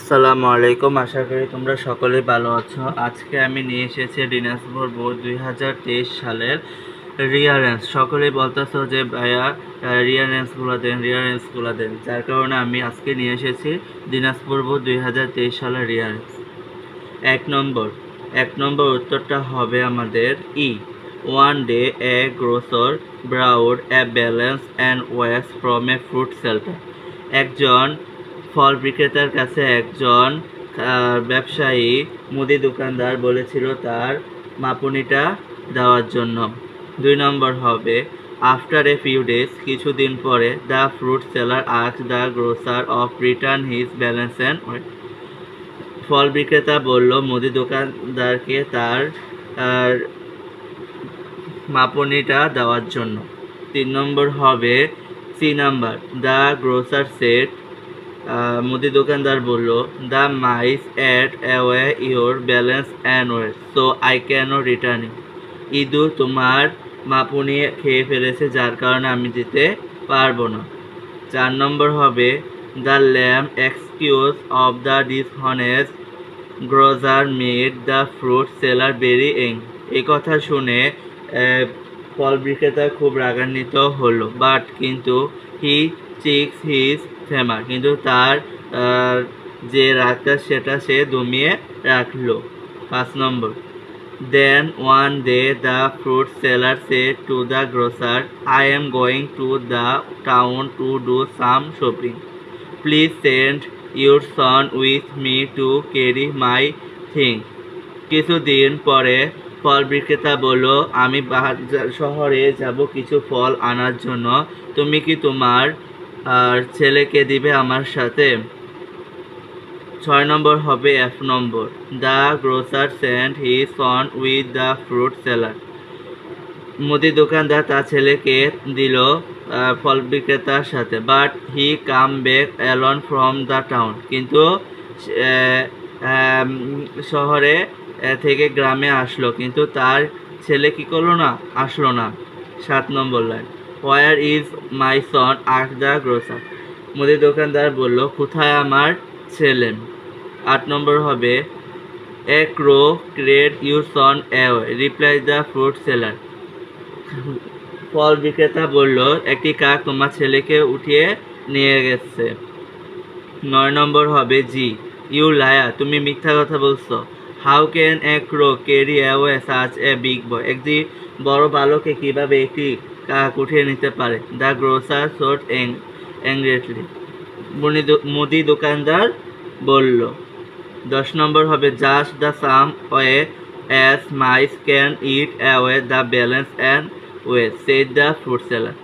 আসসালামু আলাইকুম, আশা করি তোমরা সকলেই ভালো আছো। আজকে আমি নিয়ে এসেছি দিনাজপুর বোর্ড 2023 সালের রিয়ারেন্স। সকলেই বলতেছো যে ভাইয়া রিয়ারেন্সগুলো দেন, যার কারণে আমি আজকে নিয়ে এসেছি দিনাজপুর বোর্ড 2023 সালের রিয়ারেন্স। এক নম্বর উত্তরটা হবে আমাদের E. One day a grocer borrowed a balance and weights from a fruit seller. একজন ফল বিক্রেতার কাছে একজন ব্যবসায়ী মুদি দোকানদার বলেছিল তার মাপুনিটা দেওয়ার জন্য। 2 নম্বর হবে আফটার এ ফিউ ডেজ, কিছুদিন পরে, the fruit seller asked the grocer of return his balance and weight. ফল বিক্রেতা বলল মুদি দোকানদারকে তার মাপনিটা দেওয়ার জন্য। 3 নম্বর হবে C number, the grocer said, মুদি দোকানদার বলল the mice ate away your balance and weight so I can return it. ইঁদুর তোমার মাপুনি খেয়ে ফেলেছে, যার কারণে আমি দিতে পারবো না। 4 নম্বর হবে the lame excuse of the dishonest grocer made the fruit seller very angry. এই কথা শুনে ফল বিক্রেতা খুব রাগান্বিত হলো, কিন্তু হি চিক্স হিজ ফেমার, কিন্তু তার যে রাগটা সেটা সে দমিয়ে রাখলো। 5 number, then one day the fruit seller said to the grocer, I am going to the town to do some shopping, please send your son with me to carry my thing. কিছুদিন পরে ফল বিক্রেতা বলল আমি শহরে যাব কিছু ফল আনার জন্য, তুমি কি তোমার ছেলেকে দিবে আমার সাথে? 6 নম্বর হবে এফ নম্বর, the grocer sent his son with the fruit seller. মুদি দোকানদার তার ছেলেকে দিল ফল বিক্রেতার সাথে, but he come back alone from the town, কিন্তু শহরে থেকে গ্রামে আসলো, কিন্তু তার ছেলে কি করলো না, আসলো না। 7 number line, where is my son asked the grocer. মুদি দোকানদার বলল কোথায় আমার ছেলে? 8 নম্বর হবে a crow carried your son away, reply the fruit seller. ফল বিক্রেতা বলল একটি কাক তোমার ছেলেকে উঠিয়ে নিয়ে গেছে। 9 নম্বর হবে জি, ইউ লায়ার, তুমি মিথ্যা কথা বলছো। How can a crow carry away such a big boy, একটি বড় বালকে কিভাবে একটি কাক উঠিয়ে নিতে পারে? দ্য গ্রোসার সোট অ্যাংগ্রিলি, মুদি দোকানদার বলল। 10 নম্বর হবে just the same way as mice can eat away the balance and weight, said the fruit seller.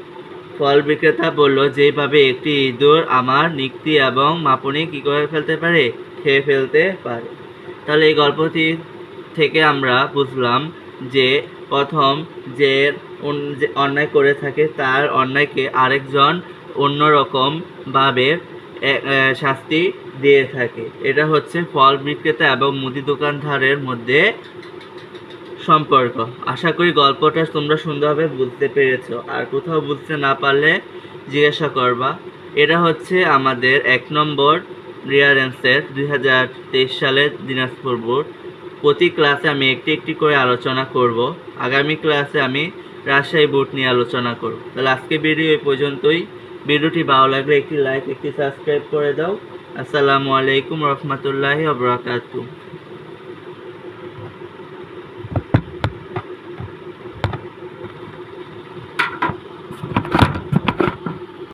ফল বিক্রেতা বলল যেভাবে একটি ইঁদুর আমার নিক্তি এবং মাপনি কি করে ফেলতে পারে, খেয়ে ফেলতে পারে। তাহলে এই গল্পটি থেকে আমরা বুঝলাম যে প্রথম যে অন্যায় করে থাকে তার অন্যায়কে আরেকজন অন্যরকমভাবে শাস্তি দিয়ে থাকে। এটা হচ্ছে ফল বিক্রেতা এবং মুদি দোকানদারের মধ্যে সম্পর্ক। আশা করি গল্পটা তোমরা সুন্দরভাবে বুঝতে পেরেছো, আর কোথাও বুঝতে না পারলে জিজ্ঞাসা করবা। এটা হচ্ছে আমাদের 1 নম্বর রিয়ারেন্সের 2023 সালের দিনাজপুর বোর্ড। প্রতি ক্লাসে আমি একটি করে আলোচনা করব। আগামী ক্লাসে আমি রাজশাহী বোর্ড নিয়ে আলোচনা করব। তাহলে আজকে ভিডিও এই পর্যন্তই। ভিডিওটি ভালো লাগলে একটি লাইক, একটি সাবস্ক্রাইব করে দাও। আসসালামু আলাইকুম রহমতুল্লাহি ওয়া বারাকাতুহু।